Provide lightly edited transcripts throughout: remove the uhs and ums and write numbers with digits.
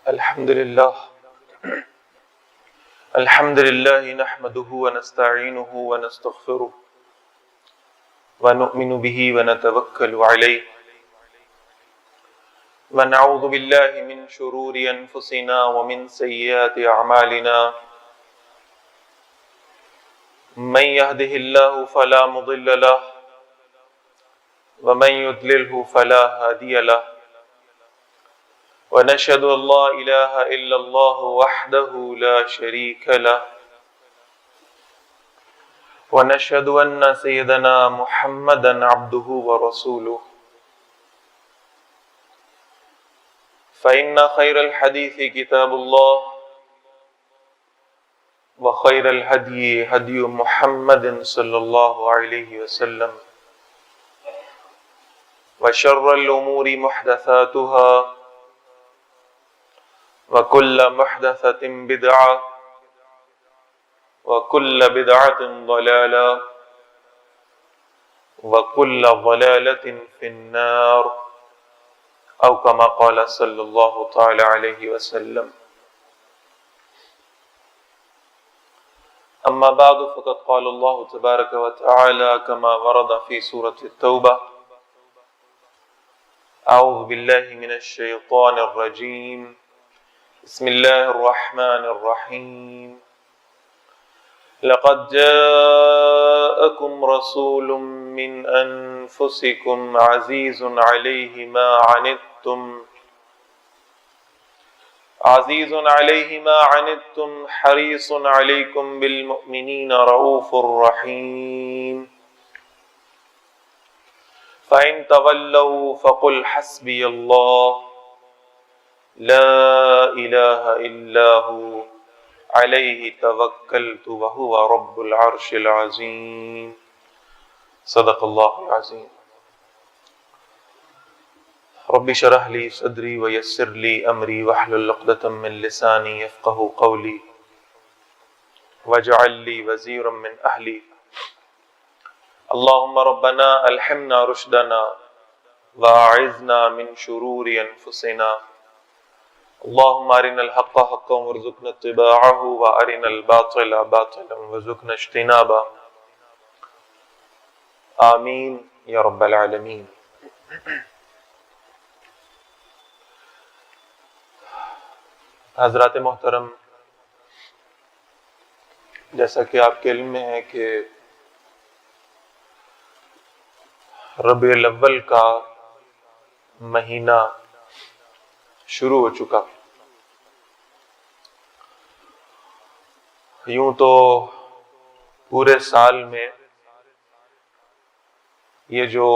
الحمد لله نحمده ونستعينه ونستغفره ونؤمن به ونتوكل عليه ونعوذ بالله من شرور أنفسنا ومن سيئات أعمالنا من يهده الله فلا مضل له ومن يضلله فلا هادي له ونشهد أن لا إله إلا الله وحده لا شريك له ونشهد أن سيدنا محمدا عبده ورسوله فإن خير الحديث كتاب الله وخير الهدي هدي محمد صلى الله عليه وسلم وشر الأمور محدثاتها وكل محدثة بدعة وكل بدعة ضلالة وكل ضلالة في النار أو كما قال صلى الله تعالى عليه وسلم. أما بعد فقد قال الله تبارك وتعالى كما ورد في سورة التوبة: أعوذ بالله من الشيطان الرجيم بسم الله الرحمن الرحيم لقد جاءكم رسول من أنفسكم عزيز عليه ما عنتم حريص عليكم بالمؤمنين رؤوف رحيم فإن تولوا فقل حسبي الله لا إله إلا هو عليه توكلت وهو رب العرش العظيم. صدق الله العظيم. رب اشرح لي صدري ويسر لي أمري واحلل عقدة من لساني يفقهوا قولي واجعل لي وزيرا من أهلي. اللهم ربنا ألهمنا رشدنا وأعذنا من شرور أنفسنا. اللهم أرنا الحق حقا وارزقنا اتباعه وأرنا الباطل باطلا وارزقنا اجتنابه. آمین یا رب العالمین. حضرات محترم، جیسا کہ آپ کے علم میں ہے کہ ربیع الاول کا مہینہ شروع ہو چکا. یوں تو پورے سال میں یہ جو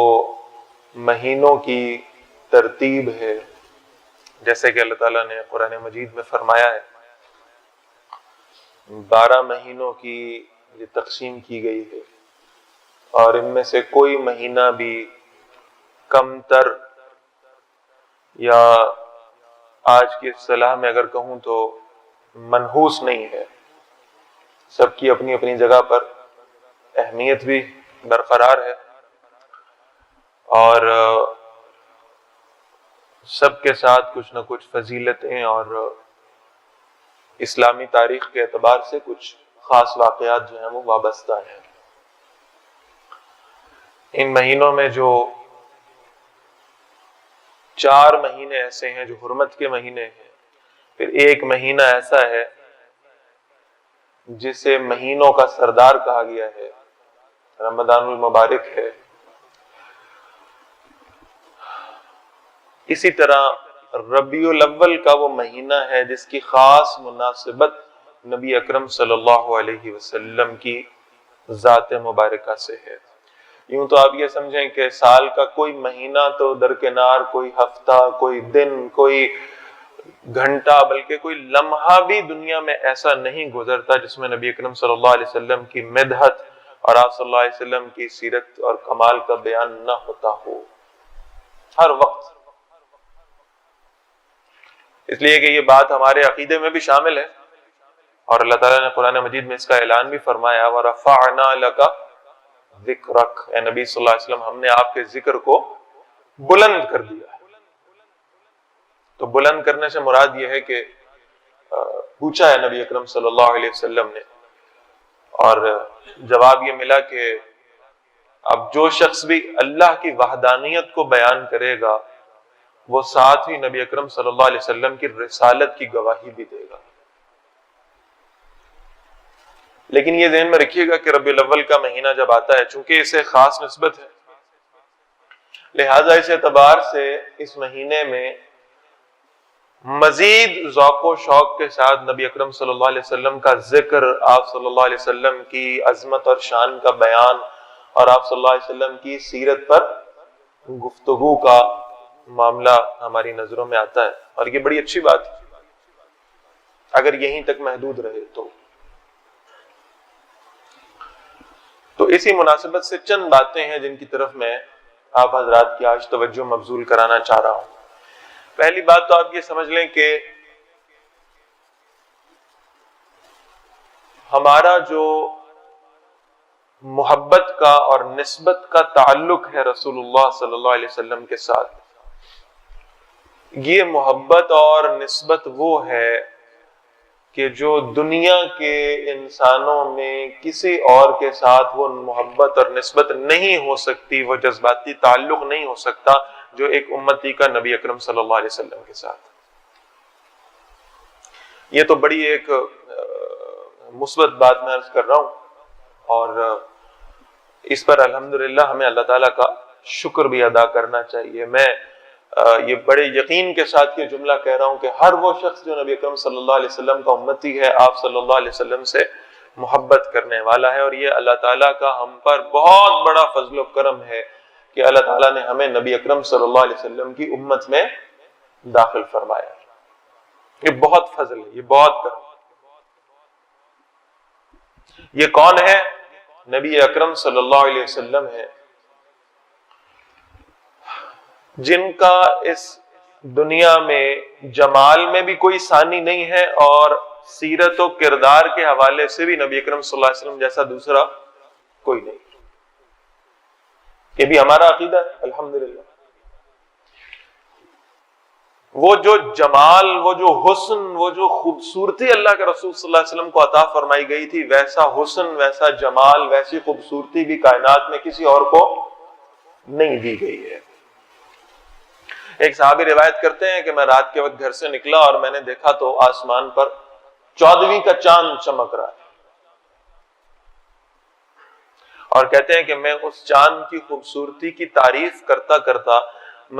مہینوں کی ترتیب ہے، جیسے کہ اللہ تعالیٰ نے قرآن مجید میں فرمایا ہے، 12 مہینوں کی یہ تقسیم کی گئی ہے، اور ان میں سے کوئی مہینہ بھی کم تر یا آج کی اصطلاح میں اگر کہوں تو منحوس نہیں ہے. سب کی اپنی اپنی جگہ پر اہمیت بھی برقرار ہے، اور سب کے ساتھ کچھ نہ کچھ فضیلتیں اور اسلامی تاریخ کے اعتبار سے کچھ خاص واقعات جو ہیں وہ وابستہ ہیں. ان مہینوں میں جو 4 مہینے ایسے ہیں جو حرمت کے مہینے ہیں، پھر ایک مہینہ ایسا ہے جسے مہینوں کا سردار کہا گیا ہے، رمضان المبارک ہے. اسی طرح ربیع الاول کا وہ مہینہ ہے جس کی خاص مناسبت نبی اکرم صلی اللہ علیہ وسلم کی ذات مبارکہ سے ہے. یوں تو آپ یہ سمجھیں کہ سال کا کوئی مہینہ تو درکنار، کوئی ہفتہ، کوئی دن، کوئی گھنٹہ، بلکہ کوئی لمحہ بھی دنیا میں ایسا نہیں گزرتا جس میں نبی اکرم صلی اللہ علیہ وسلم کی مدحت اور آپ صلی اللہ علیہ وسلم کی سیرت اور کمال کا بیان نہ ہوتا ہو. ہر وقت. اس لیے کہ یہ بات ہمارے عقیدے میں بھی شامل ہے، اور اللہ تعالیٰ نے قرآن مجید میں اس کا اعلان بھی فرمایا: وَرَفَعْنَا لَكَ ذِكْرَكَ. اے نبی صلی اللہ علیہ وسلم، ہم نے آپ کے ذکر کو بلند کر دیا. تو بلند کرنے سے مراد یہ ہے کہ پوچھا ہے نبی اکرم صلی اللہ علیہ وسلم نے، اور جواب یہ ملا کہ اب جو شخص بھی اللہ کی وحدانیت کو بیان کرے گا وہ ساتھ ہی نبی اکرم صلی اللہ علیہ وسلم کی رسالت کی گواہی بھی دے گا۔ لیکن یہ ذہن میں رکھیے گا کہ ربیع الاول کا مہینہ جب آتا ہے، چونکہ اسے خاص نسبت ہے، لہٰذا اس اعتبار سے اس مہینے میں مزید ذوق و شوق کے ساتھ نبی اکرم صلی اللہ علیہ وسلم کا ذکر، آپ صلی اللہ علیہ وسلم کی عظمت اور شان کا بیان، اور آپ صلی اللہ علیہ وسلم کی سیرت پر گفتگو کا معاملہ ہماری نظروں میں آتا ہے، اور یہ بڑی اچھی بات ہے اگر یہیں تک محدود رہے تو اسی مناسبت سے چند باتیں ہیں جن کی طرف میں آپ حضرات کی آج توجہ مبذول کرانا چاہ رہا ہوں۔ پہلی بات تو آپ یہ سمجھ لیں کہ ہمارا جو محبت کا اور نسبت کا تعلق ہے رسول اللہ صلی اللہ علیہ وسلم کے ساتھ، یہ محبت اور نسبت وہ ہے کہ جو دنیا کے انسانوں میں کسی اور کے ساتھ وہ محبت اور نسبت نہیں ہو سکتی، وہ جذباتی تعلق نہیں ہو سکتا جو ایک امتی کا نبی اکرم صلی اللہ علیہ وسلم کے ساتھ۔ یہ تو بڑی ایک مثبت بات میں عرض کر رہا ہوں، اور اس پر الحمدللہ ہمیں اللہ تعالیٰ کا شکر بھی ادا کرنا چاہیے۔ میں یہ بڑے یقین کے ساتھ یہ جملہ کہہ رہا ہوں کہ ہر وہ شخص جو نبی اکرم صلی اللہ علیہ وسلم کا امتی ہے، آپ صلی اللہ علیہ وسلم سے محبت کرنے والا ہے، اور یہ اللہ تعالیٰ کا ہم پر بہت بڑا فضل و کرم ہے کہ اللہ تعالیٰ نے ہمیں نبی اکرم صلی اللہ علیہ وسلم کی امت میں داخل فرمایا۔ یہ بہت فضل ہے، یہ بہت کرم۔ یہ کون ہے؟ نبی اکرم صلی اللہ علیہ وسلم ہے، جن کا اس دنیا میں جمال میں بھی کوئی ثانی نہیں ہے، اور سیرت و کردار کے حوالے سے بھی نبی اکرم صلی اللہ علیہ وسلم جیسا دوسرا کوئی نہیں۔ یہ بھی ہمارا عقیدہ ہے الحمدللہ۔ وہ جو جمال، وہ جو حسن، وہ جو خوبصورتی اللہ کے رسول صلی اللہ علیہ وسلم کو عطا فرمائی گئی تھی، ویسا حسن، ویسا جمال، ویسی خوبصورتی بھی کائنات میں کسی اور کو نہیں دی گئی ہے۔ ایک صحابی روایت کرتے ہیں کہ میں رات کے وقت گھر سے نکلا اور میں نے دیکھا تو آسمان پر 14ویں کا چاند چمک رہا ہے، اور کہتے ہیں کہ میں اس چاند کی خوبصورتی کی تعریف کرتا کرتا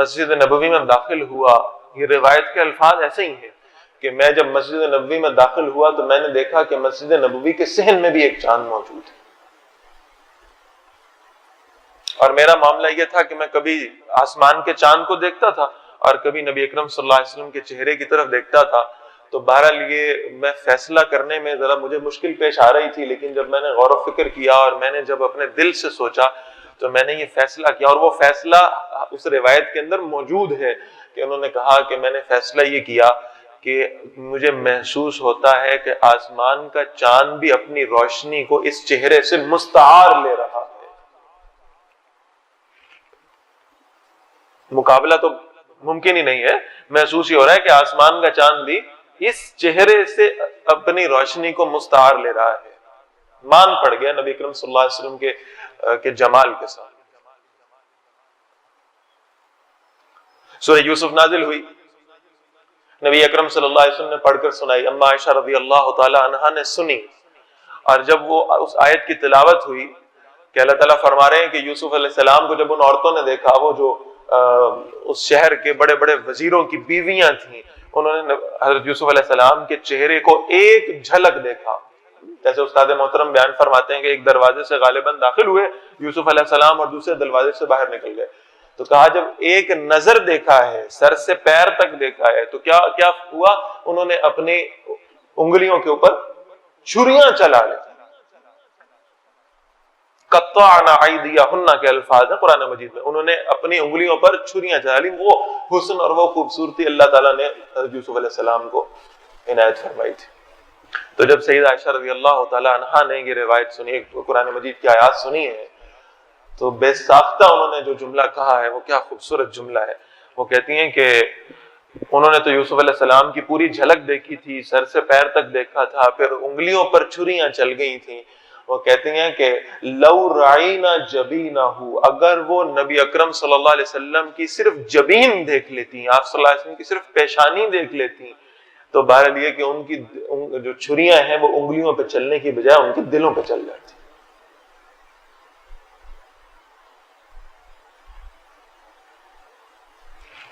مسجد نبوی میں داخل ہوا۔ یہ روایت کے الفاظ ایسے ہی ہیں کہ میں جب مسجد نبوی میں داخل ہوا تو میں نے دیکھا کہ مسجد نبوی کے صحن میں بھی ایک چاند موجود ہے، اور میرا معاملہ یہ تھا کہ میں کبھی آسمان کے چاند کو دیکھتا تھا اور کبھی نبی اکرم صلی اللہ علیہ وسلم کے چہرے کی طرف دیکھتا تھا، تو بہرحال یہ میں فیصلہ کرنے میں ذرا مجھے مشکل پیش آ رہی تھی، لیکن جب میں نے غور و فکر کیا اور میں نے جب اپنے دل سے سوچا تو میں نے یہ فیصلہ کیا، اور وہ فیصلہ اس روایت کے اندر موجود ہے کہ انہوں نے کہا کہ میں نے فیصلہ یہ کیا کہ مجھے محسوس ہوتا ہے کہ آسمان کا چاند بھی اپنی روشنی کو اس چہرے سے مستعار لے رہا ہے۔ مقابلہ تو ممکن ہی نہیں ہے، محسوس ہی ہو رہا ہے کہ آسمان کا چاند بھی اس چہرے سے اپنی روشنی کو مستعار لے رہا ہے۔ مان پڑ گیا نبی اکرم صلی اللہ علیہ وسلم کے جمال کے ساتھ۔ سورہ یوسف نازل ہوئی، نبی اکرم صلی اللہ علیہ وسلم نے پڑھ کر سنائی، اما عائشہ رضی اللہ تعالی عنہا نے سنی، اور جب وہ اس آیت کی تلاوت ہوئی کہ اللہ تعالیٰ فرما رہے ہیں کہ یوسف علیہ السلام کو جب ان عورتوں نے دیکھا، وہ جو اس شہر کے بڑے بڑے وزیروں کی بیویاں تھیں، انہوں نے حضرت یوسف علیہ السلام کے چہرے کو ایک جھلک دیکھا۔ جیسے استاد محترم بیان فرماتے ہیں کہ ایک دروازے سے غالباً داخل ہوئے یوسف علیہ السلام اور دوسرے دروازے سے باہر نکل گئے، تو کہا جب ایک نظر دیکھا ہے، سر سے پیر تک دیکھا ہے، تو کیا ہوا؟ انہوں نے اپنی انگلیوں کے اوپر چھریاں چلا لی۔ قطعنا ایدیہن کے الفاظ ہیں قرآن مجید میں، انہوں نے اپنی انگلیوں پر چھریاں چلا لی۔ وہ حسن اور وہ خوبصورتی اللہ تعالیٰ نے یوسف علیہ السلام کو عنایت فرمائی تھی۔ تو جب سیدہ عائشہ رضی اللہ تعالی عنہا نے یہ روایت سنی، قرآن مجید کی آیات سنی ہے، تو بے ساختہ انہوں نے جو جملہ کہا ہے وہ کیا خوبصورت جملہ ہے۔ وہ کہتی ہیں کہ انہوں نے تو یوسف علیہ السلام کی پوری جھلک دیکھی تھی، سر سے پیر تک دیکھا تھا، پھر انگلیوں پر چھریاں چل گئی تھیں. وہ کہتے ہیں کہ لو رعینا جبینہ، اگر وہ نبی اکرم صلی اللہ علیہ وسلم کی صرف جبین دیکھ لیتی، آپ صلی اللہ علیہ وسلم کی صرف پیشانی دیکھ لیتی، تو بہرحال یہ کہ ان کی جو چھریاں ہیں وہ انگلیوں پہ چلنے کی بجائے ان کے دلوں پہ چل جاتی.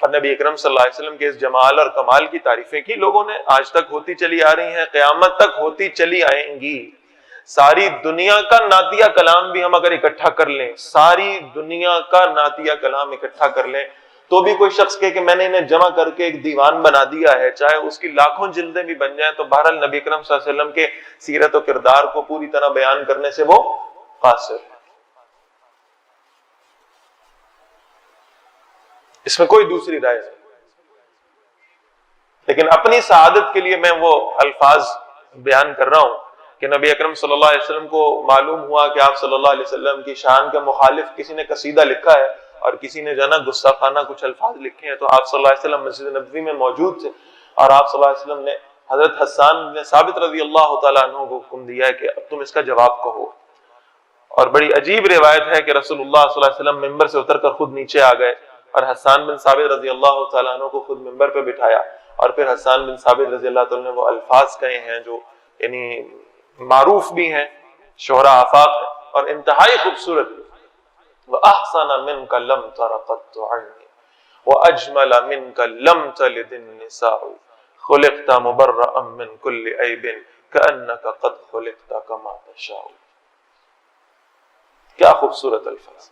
اور نبی اکرم صلی اللہ علیہ وسلم کے اس جمال اور کمال کی تعریفیں کی لوگوں نے، آج تک ہوتی چلی آ رہی ہیں، قیامت تک ہوتی چلی آئیں گی. ساری دنیا کا نعتیہ کلام بھی ہم اگر اکٹھا کر لیں، ساری دنیا کا نعتیہ کلام اکٹھا کر لیں، تو بھی کوئی شخص کہ میں نے انہیں جمع کر کے ایک دیوان بنا دیا ہے، چاہے اس کی لاکھوں جلدیں بھی بن جائیں، تو بہرحال نبی اکرم صلی اللہ علیہ وسلم کے سیرت و کردار کو پوری طرح بیان کرنے سے وہ قاصر ہے. اس میں کوئی دوسری رائے نہیں. لیکن اپنی سعادت کے لیے میں وہ الفاظ بیان کر رہا ہوں کہ نبی اکرم صلی اللہ علیہ وسلم کو معلوم ہوا کہ آپ صلی اللہ علیہ وسلم کی شان کے مخالف کسی نے قصیدہ لکھا ہے اور کسی نے جانا گستاخانہ کچھ الفاظ لکھے ہیں، تو آپ صلی اللہ علیہ وسلم مسجد نبوی میں موجود تھے، اور آپ صلی اللہ علیہ وسلم نے حضرت حسان بن ثابت رضی اللہ تعالیٰ عنہ کو حکم دیا ہے کہ اب تم اس کا جواب کہو. اور بڑی عجیب روایت ہے کہ رسول اللہ صلی اللہ علیہ وسلم ممبر سے اتر کر خود نیچے آ گئے اور حسان بن ثابت رضی اللہ تعالیٰ عنہ کو خود ممبر پہ بٹھایا، اور پھر حسان بن ثابت رضی اللہ تعالیٰ نے وہ الفاظ کہے ہیں جو یعنی معروف بھی ہیں، شہرا آفاق ہے، اور انتہائی خوبصورت. وَأَحْسَنَ مِنْكَ لَمْ تَرَ قَطُّ عَيْنِي وَأَجْمَلَ مِنْكَ لَمْ تَلِدِ النِّسَاءُ خُلِقْتَ مُبَرَّأً مِنْ كُلِّ عَيْبٍ كَأَنَّكَ قَدْ خُلِقْتَ كَمَا تَشَاءُ. کیا خوبصورت الفاظ.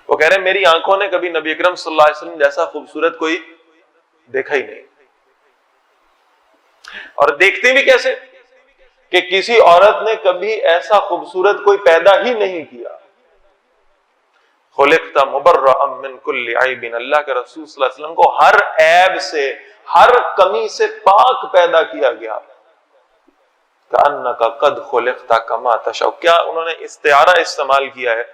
وہ کہہ رہے ہیں میری آنکھوں نے کبھی نبی اکرم صلی اللہ علیہ وسلم جیسا خوبصورت کوئی دیکھا ہی نہیں. اور دیکھتے بھی کیسے کہ کسی عورت نے کبھی ایسا خوبصورت کوئی پیدا ہی نہیں کیا. خلقت مبرأ من کل عیب، اللہ کے رسول صلی اللہ علیہ وسلم کو ہر عیب سے، ہر کمی سے پاک پیدا کیا گیا. کأنک قد خلقت کما تشاء. کیا انہوں نے استعارہ استعمال کیا ہے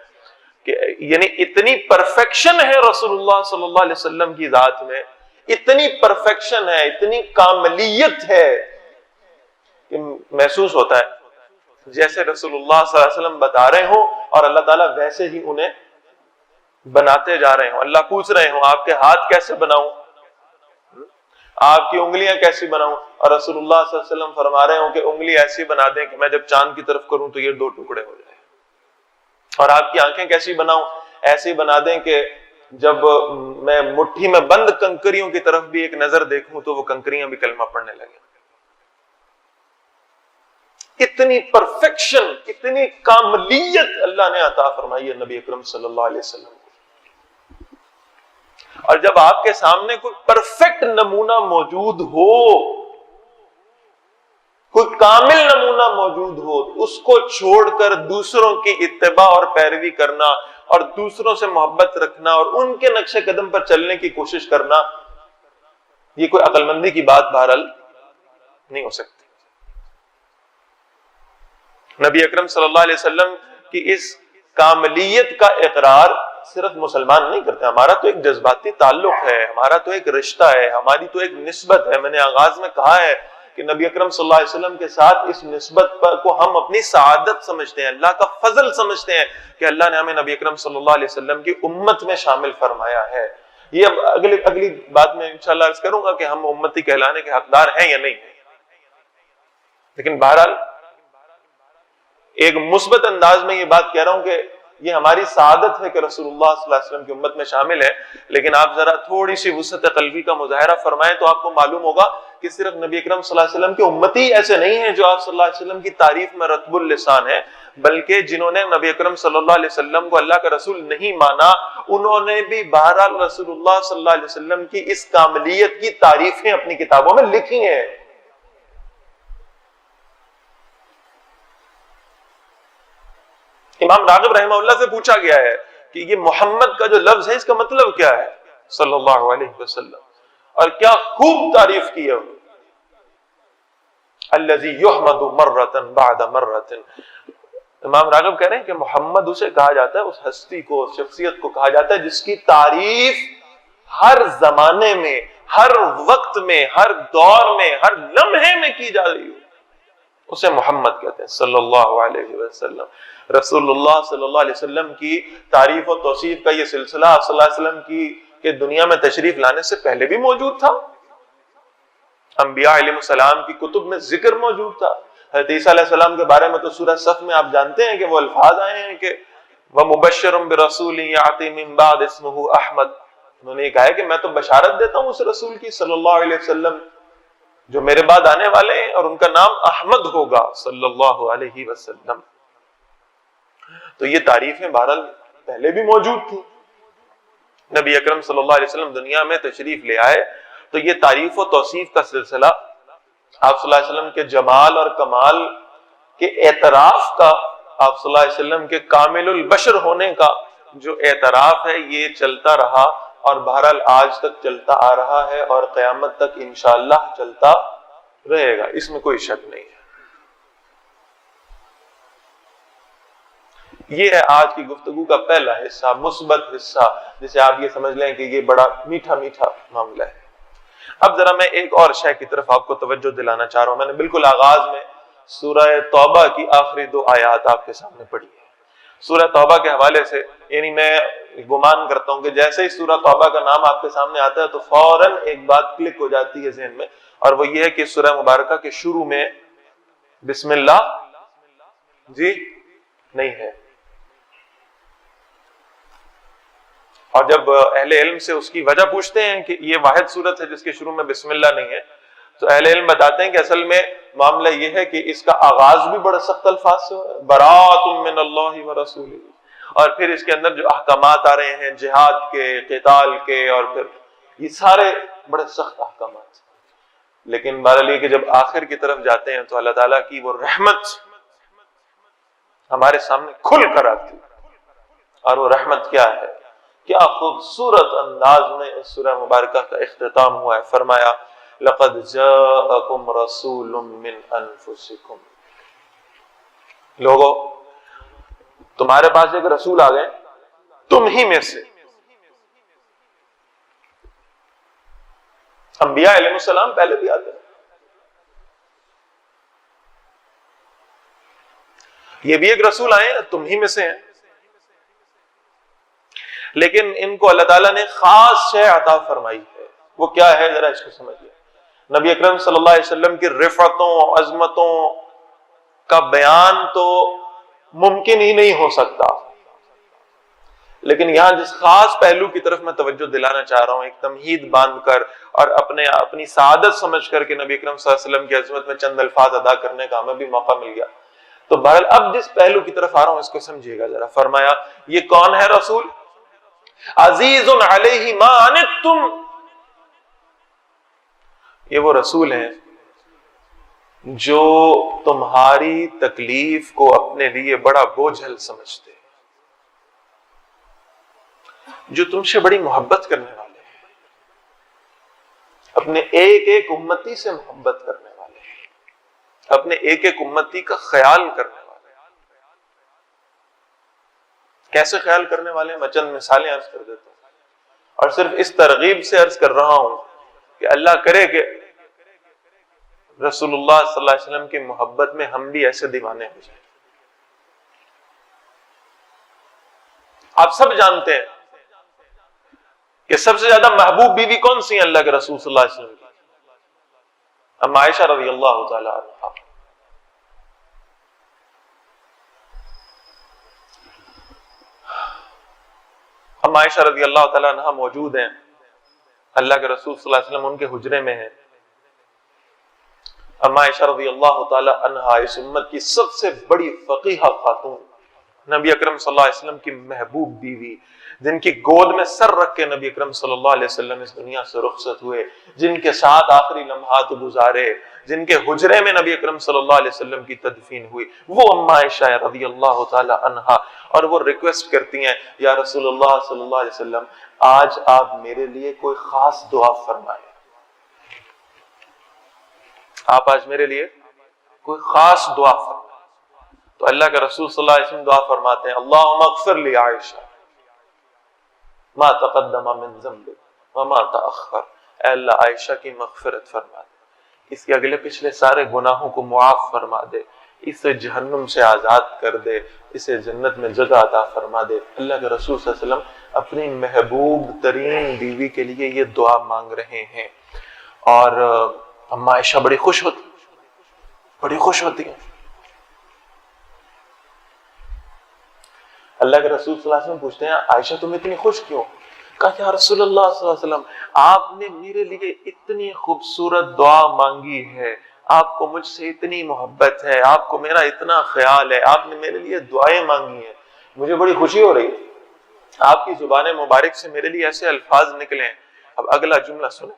کہ یعنی اتنی پرفیکشن ہے رسول اللہ صلی اللہ علیہ وسلم کی ذات میں، اتنی پرفیکشن ہے، اتنی کاملیت ہے کہ محسوس ہوتا ہے جیسے رسول اللہ صلی اللہ علیہ وسلم بتا رہے ہوں اور اللہ تعالیٰ ویسے ہی انہیں بناتے جا رہے ہوں. اللہ پوچھ رہے ہوں آپ کے ہاتھ کیسے بناؤں، آپ کی انگلیاں کیسی بناؤں، اور رسول اللہ صلی اللہ علیہ وسلم فرما رہے ہوں کہ انگلی ایسی بنا دیں کہ میں جب چاند کی طرف کروں تو یہ 2 ٹکڑے ہو جائیں، اور آپ کی آنکھیں کیسی بناؤں، ایسی بنا دیں کہ جب میں مٹھی میں بند کنکریوں کی طرف بھی ایک نظر دیکھوں تو وہ کنکریاں بھی کلمہ پڑھنے لگیں. اتنی پرفیکشن، اتنی کاملیت اللہ نے عطا فرمائی ہے نبی اکرم صلی اللہ علیہ وسلم. اور جب آپ کے سامنے کوئی پرفیکٹ نمونہ موجود ہو، کوئی کامل نمونہ موجود ہو، اس کو چھوڑ کر دوسروں کی اتباع اور پیروی کرنا اور دوسروں سے محبت رکھنا اور ان کے نقش قدم پر چلنے کی کوشش کرنا، یہ کوئی عقل مندی کی بات بہرحال نہیں ہو سکتی. نبی اکرم صلی اللہ علیہ وسلم کی اس کاملیت کا اقرار صرف مسلمان نہیں کرتے. ہمارا تو ایک جذباتی تعلق ہے، ہمارا تو ایک رشتہ ہے، ہماری تو ایک نسبت ہے. میں نے آغاز میں کہا ہے کہ نبی اکرم صلی اللہ علیہ وسلم کے ساتھ اس نسبت کو ہم اپنی سعادت سمجھتے ہیں، اللہ کا فضل سمجھتے ہیں کہ اللہ نے ہمیں نبی اکرم صلی اللہ علیہ وسلم کی امت میں شامل فرمایا ہے. یہ اب اگلی بات میں انشاءاللہ عرض کروں گا کہ ہم امتی کہلانے کے حقدار ہیں یا نہیں. لیکن بہرحال ایک مثبت انداز میں یہ بات کہہ رہا ہوں کہ یہ ہماری سعادت ہے کہ رسول اللہ صلی اللہ علیہ وسلم کی امت میں شامل ہے. لیکن آپ ذرا تھوڑی سی وسعت قلبی کا مظاہرہ فرمائیں تو آپ کو معلوم ہوگا کہ صرف نبی اکرم صلی اللہ علیہ وسلم کی امتی ایسے نہیں ہیں جو آپ صلی اللہ علیہ وسلم کی تعریف میں رطب اللسان ہے، بلکہ جنہوں نے نبی اکرم صلی اللہ علیہ وسلم کو اللہ کا رسول نہیں مانا، انہوں نے بھی بہرحال رسول اللہ صلی اللہ علیہ وسلم کی اس کاملیت کی تعریفیں اپنی کتابوں میں لکھی ہیں. امام راغب رحمہ اللہ سے پوچھا گیا ہے کہ یہ محمد کا جو لفظ ہے اس کا مطلب کیا ہے صلی اللہ علیہ وسلم، اور کیا خوب تعریف کی ہے. الذی یحمد مرۃ بعد مرۃ. امام راغب کہہ رہے ہیں کہ محمد اسے کہا جاتا ہے، اس ہستی کو، اس شخصیت کو کہا جاتا ہے جس کی تعریف ہر زمانے میں، ہر وقت میں، ہر دور میں، ہر لمحے میں کی جا رہی ہو، اسے محمد کہتے ہیں صلی اللہ علیہ وسلم۔ رسول اللہ صلی اللہ علیہ وسلم کی تعریف و توصیف کا یہ سلسلہ آپ صلی اللہ علیہ وسلم کی کہ دنیا میں تشریف لانے سے پہلے بھی موجود تھا۔ انبیاء علیہ السلام کی کتب میں ذکر موجود تھا۔ حضرت عیسیٰ علیہ السلام کے بارے میں تو سورہ صف میں آپ جانتے ہیں کہ وہ الفاظ آئے ہیں کہ وَمُبَشِّرٌ بِرَسُولٍ يَأْتِي مِن بَعْدِ اسْمُهُ احمد، انہوں نے کہا ہے کہ میں تو بشارت دیتا ہوں اس رسول کی صلی اللہ علیہ وسلم جو میرے بعد آنے والے ہیں اور ان کا نام احمد ہوگا صلی اللہ علیہ وسلم۔ تو یہ تعریفیں بہرحال پہلے بھی موجود تھی۔ نبی اکرم صلی اللہ علیہ وسلم دنیا میں تشریف لے آئے تو یہ تعریف و توصیف کا سلسلہ آپ صلی اللہ علیہ وسلم کے جمال اور کمال کے اعتراف کا، آپ صلی اللہ علیہ وسلم کے کامل البشر ہونے کا جو اعتراف ہے یہ چلتا رہا اور بہرحال آج تک چلتا آ رہا ہے اور قیامت تک انشاءاللہ چلتا رہے گا، اس میں کوئی شک نہیں ہے۔ یہ ہے آج کی گفتگو کا پہلا حصہ، مثبت حصہ، جسے آپ یہ سمجھ لیں کہ یہ بڑا میٹھا میٹھا معاملہ ہے۔ اب ذرا میں ایک اور شے کی طرف آپ کو توجہ دلانا چاہ رہا ہوں۔ میں نے بالکل آغاز میں سورہ توبہ کی آخری 2 آیات آپ کے سامنے پڑھی ہے۔ سورہ توبہ کے حوالے سے یعنی میں گمان کرتا ہوں کہ جیسے ہی سورہ توبہ کا نام آپ کے سامنے آتا ہے تو فوراً ایک بات کلک ہو جاتی ہے ذہن میں، اور وہ یہ ہے کہ سورہ مبارکہ کے شروع میں بسم اللہ جی نہیں ہے، اور جب اہل علم سے اس کی وجہ پوچھتے ہیں کہ یہ واحد صورت ہے جس کے شروع میں بسم اللہ نہیں ہے، تو اہل علم بتاتے ہیں کہ اصل میں معاملہ یہ ہے کہ اس کا آغاز بھی بڑے سخت الفاظ سے ہے، براۃ من اللہ ورسولہ، اور پھر اس کے اندر جو احکامات آ رہے ہیں جہاد کے، قتال کے، اور پھر یہ سارے بڑے سخت احکامات۔ لیکن بہرحال یہ کہ جب آخر کی طرف جاتے ہیں تو اللہ تعالیٰ کی وہ رحمت ہمارے سامنے کھل کر آتی، اور وہ رحمت کیا ہے؟ کیا خوبصورت انداز میں اس سورہ مبارکہ کا اختتام ہوا ہے۔ فرمایا لَقَدْ جَاءَكُمْ رَسُولٌ مِّنْ أَنفُسِكُمْ، لوگو تمہارے پاس ایک رسول آ گئے تم ہی میں سے۔ انبیاء علیہ السلام پہلے بھی آتے ہیں، یہ بھی ایک رسول آئے ہیں تم ہی میں سے ہیں، لیکن ان کو اللہ تعالیٰ نے خاص شے عطا فرمائی ہے۔ وہ کیا ہے ذرا اس کو سمجھیے۔ نبی اکرم صلی اللہ علیہ وسلم کی رفعتوں عظمتوں کا بیان تو ممکن ہی نہیں ہو سکتا، لیکن یہاں جس خاص پہلو کی طرف میں توجہ دلانا چاہ رہا ہوں، ایک تمہید باندھ کر اور اپنی سعادت سمجھ کر کہ نبی اکرم صلی اللہ علیہ وسلم کی عظمت میں چند الفاظ ادا کرنے کا ہمیں بھی موقع مل گیا، تو بہرحال اب جس پہلو کی طرف آ رہا ہوں اس کو سمجھیے گا ذرا۔ فرمایا یہ کون ہے رسول؟ عزیز علیہ ما عنتم، یہ وہ رسول ہیں جو تمہاری تکلیف کو اپنے لیے بڑا بوجھل سمجھتے ہیں، جو تم سے بڑی محبت کرنے والے ہیں، اپنے ایک ایک امتی سے محبت کرنے والے ہیں، اپنے ایک ایک امتی کا خیال کرنے والے ہیں۔ کیسے خیال کرنے والے ہیں؟ میں چند مثالیں عرض کر دیتا ہوں، اور صرف اس ترغیب سے عرض کر رہا ہوں کہ اللہ کرے کہ رسول اللہ صلی اللہ علیہ وسلم کی محبت میں ہم بھی ایسے دیوانے ہو جائیں۔ آپ سب جانتے ہیں کہ سب سے زیادہ محبوب بیوی کون سی ہیں اللہ کے رسول صلی اللہ علیہ وسلم کی؟ ام عائشہ رضی اللہ تعالی عنہا۔ ام عائشہ رضی اللہ تعالی عنہا موجود ہیں، اللہ کے رسول صلی اللہ علیہ وسلم ان کے حجرے میں ہیں۔ ام عائشہ رضی اللہ تعالی عنہا اس امت کی سب سے بڑی فقیہہ خاتون، نبی اکرم صلی اللہ علیہ وسلم کی محبوب بیوی، جن کی گود میں سر رکھ کے نبی اکرم صلی اللہ علیہ وسلم اس دنیا سے رخصت ہوئے، جن کے ساتھ آخری لمحات گزارے، جن کے حجرے میں نبی اکرم صلی اللہ علیہ وسلم کی تدفین ہوئی، وہ ام عائشہ رضی اللہ تعالی عنہا، اور وہ ریکویسٹ کرتی ہیں یا رسول اللہ صلی اللہ علیہ وسلم آج آپ میرے لیے کوئی خاص دعا فرمائیں، آپ آج میرے لیے کوئی خاص دعا فرمائیں۔ تو اللہ کے رسول صلی اللہ علیہ وسلم دعا فرماتے ہیں اللہم اغفر لی عائشہ ما تقدم من ذنب، وما تأخر، اے اللہ عائشہ کی مغفرت فرما دے، اس کے اگلے پچھلے سارے گناہوں کو معاف فرما دے، اسے جہنم سے آزاد کر دے، اسے جنت میں جگہ عطا فرما دے۔ اللہ کے رسول صلی اللہ علیہ وسلم اپنی محبوب ترین بیوی کے لیے یہ دعا مانگ رہے ہیں، اور اما عائشہ بڑی خوش ہوتی ہیں۔ اللہ کے رسول صلی اللہ علیہ وسلم پوچھتے ہیں عائشہ تم اتنی خوش کیوں؟ کہا یا رسول اللہ صلی اللہ علیہ وسلم آپ نے میرے لیے اتنی خوبصورت دعا مانگی ہے، آپ کو مجھ سے اتنی محبت ہے، آپ کو میرا اتنا خیال ہے، آپ نے میرے لیے دعائیں مانگی ہیں، مجھے بڑی خوشی ہو رہی ہے، آپ کی زبان مبارک سے میرے لیے ایسے الفاظ نکلے ہیں۔ اب اگلا جملہ سنیں،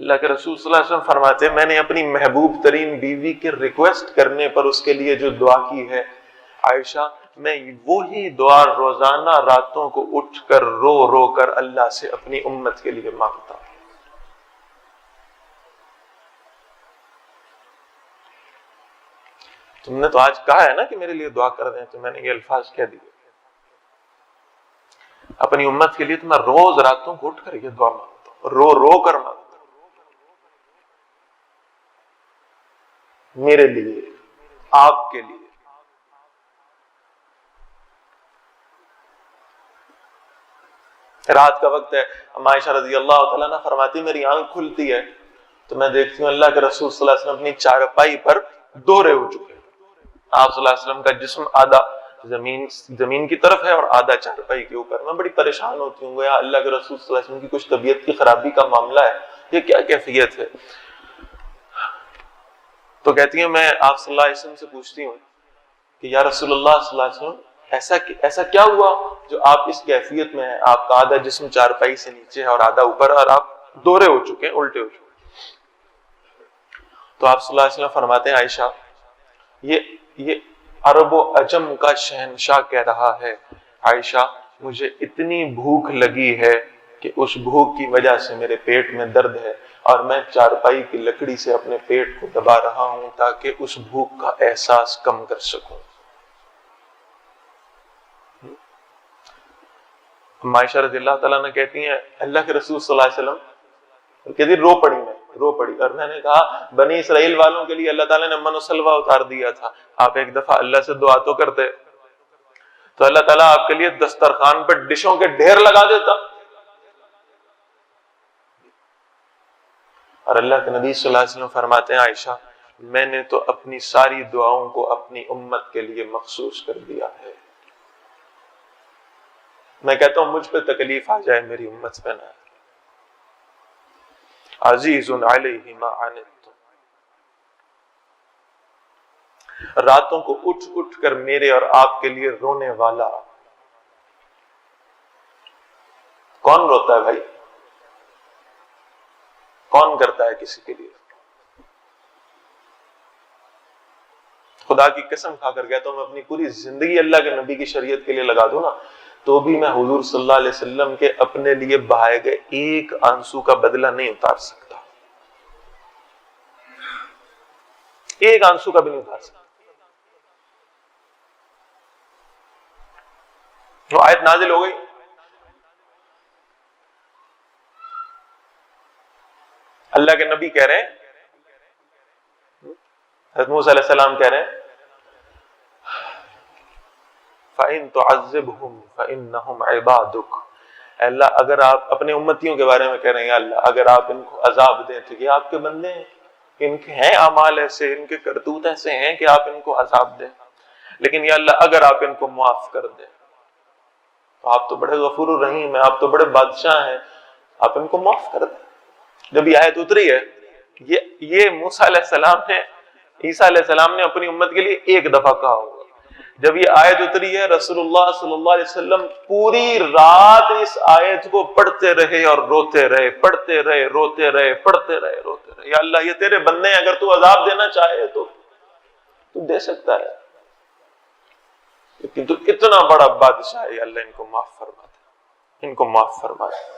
اللہ کے رسول صلی اللہ علیہ وسلم فرماتے ہیں میں نے اپنی محبوب ترین بیوی کے ریکویسٹ کرنے پر اس کے لیے جو دعا کی ہے عائشہ، میں وہی دعا روزانہ راتوں کو اٹھ کر رو رو کر اللہ سے اپنی امت کے لیے مانگتا ہوں۔ تم نے تو آج کہا ہے نا کہ میرے لیے دعا کر دیں، تو میں نے یہ الفاظ کہہ دیے، اپنی امت کے لیے تو میں روز راتوں کو اٹھ کر یہ دعا مانگتا ہوں، رو رو کر مانگتا ہوں، میرے لیے، آپ کے لیے۔ رات کا وقت ہے، عائشہ رضی اللہ تعالیٰ عنہ فرماتی میری آنکھ کھلتی ہے تو میں دیکھتی ہوں اللہ کے رسول صلی اللہ علیہ وسلم اپنی چارپائی پر دورے ہو چکے ہیں۔ آپ صلی اللہ علیہ وسلم کا جسم آدھا زمین کی طرف ہے اور آدھا چارپائی کے اوپر۔ میں بڑی پریشان ہوتی ہوں، گویا اللہ کے رسول صلی اللہ علیہ وسلم کی کچھ طبیعت کی خرابی کا معاملہ ہے، یہ کیا کیفیت ہے؟ تو کہتی ہیں میں آپ صلی اللہ علیہ وسلم سے پوچھتی ہوں کہ یا رسول اللہ صلی اللہ علیہ وسلم ایسا کیا ہوا جو آپ اس کیفیت میں ہیں، آپ کا آدھا جسم چارپائی سے نیچے ہے اور آدھا اوپر، اور آپ دورے ہو چکے ہیں، الٹے ہو چکے ہیں۔ تو آپ صلی اللہ علیہ وسلم فرماتے ہیں عائشہ یہ عرب و عجم کا شہنشاہ کہہ رہا ہے، عائشہ مجھے اتنی بھوک لگی ہے کہ اس بھوک کی وجہ سے میرے پیٹ میں درد ہے، اور میں چارپائی کی لکڑی سے اپنے پیٹ کو دبا رہا ہوں تاکہ اس بھوک کا احساس کم کر سکوں۔ عائشہ رضی اللہ تعالیٰ نے کہتی ہیں اللہ کے رسول صلی اللہ علیہ وسلم کہتی رو پڑی، اور میں نے کہا بنی اسرائیل والوں کے لیے اللہ تعالیٰ نے من و سلوہ اتار دیا تھا، آپ ایک دفعہ اللہ سے دعا تو کرتے تو اللہ تعالیٰ آپ کے لیے دسترخوان پر ڈشوں کے ڈھیر لگا دیتا، اور اللہ کے نبی صلی اللہ علیہ وسلم فرماتے ہیں عائشہ میں نے تو اپنی ساری دعاؤں کو اپنی امت کے لیے مخصوص کر دیا ہے۔ میں کہتا ہوں مجھ پہ تکلیف آ جائے میری امت پہ نہ، عزیز علیہ ما عنتم، راتوں کو اٹھ کر میرے اور آپ کے لیے رونے والا کون روتا ہے بھائی؟ کون کرتا ہے کسی کے لیے؟ خدا کی قسم کھا کر کہتا ہوں میں اپنی پوری زندگی اللہ کے نبی کی شریعت کے لیے لگا دوں نا تو بھی میں حضور صلی اللہ علیہ وسلم کے اپنے لیے بہائے گئے ایک آنسو کا بدلہ نہیں اتار سکتا، ایک آنسو کا بھی نہیں اتار سکتا۔ وہ آیت نازل ہو گئی، اللہ کے نبی کہہ رہے ہیں، حضرت موسیٰ علیہ السلام کہہ رہے ہیں فَإِن تُعَذِّبْهُمْ فَإِنَّهُمْ عِبَادُكَ، اے اللہ اگر آپ اپنے امتیوں کے بارے میں کہہ رہے ہیں، اللہ اگر آپ ان کو عذاب دیں تو یہ آپ کے بندے ہیں، ان کے ہیں اعمال ایسے، ان کے کرتوت ایسے ہیں کہ آپ ان کو عذاب دیں، لیکن یا اللہ اگر آپ ان کو معاف کر دیں تو آپ تو بڑے غفور الرحیم ہیں، آپ تو بڑے بادشاہ ہیں، آپ ان کو معاف کر دیں۔ جب یہ آیت اتری ہے یہ موسیٰ علیہ السلام نے عیسیٰ علیہ السلام نے اپنی امت کے لیے ایک دفعہ کہا ہوگا، جب یہ آیت اتری ہے رسول اللہ صلی اللہ علیہ وسلم پوری رات اس آیت کو پڑھتے رہے اور روتے رہے، پڑھتے رہے روتے رہے، پڑھتے رہے روتے رہے، یا اللہ یہ تیرے بندے ہیں، اگر تو عذاب دینا چاہے تو دے سکتا ہے، لیکن تو اتنا بڑا بادشاہ ہے، یا اللہ ان کو معاف فرما دے، ان کو معاف فرما دے۔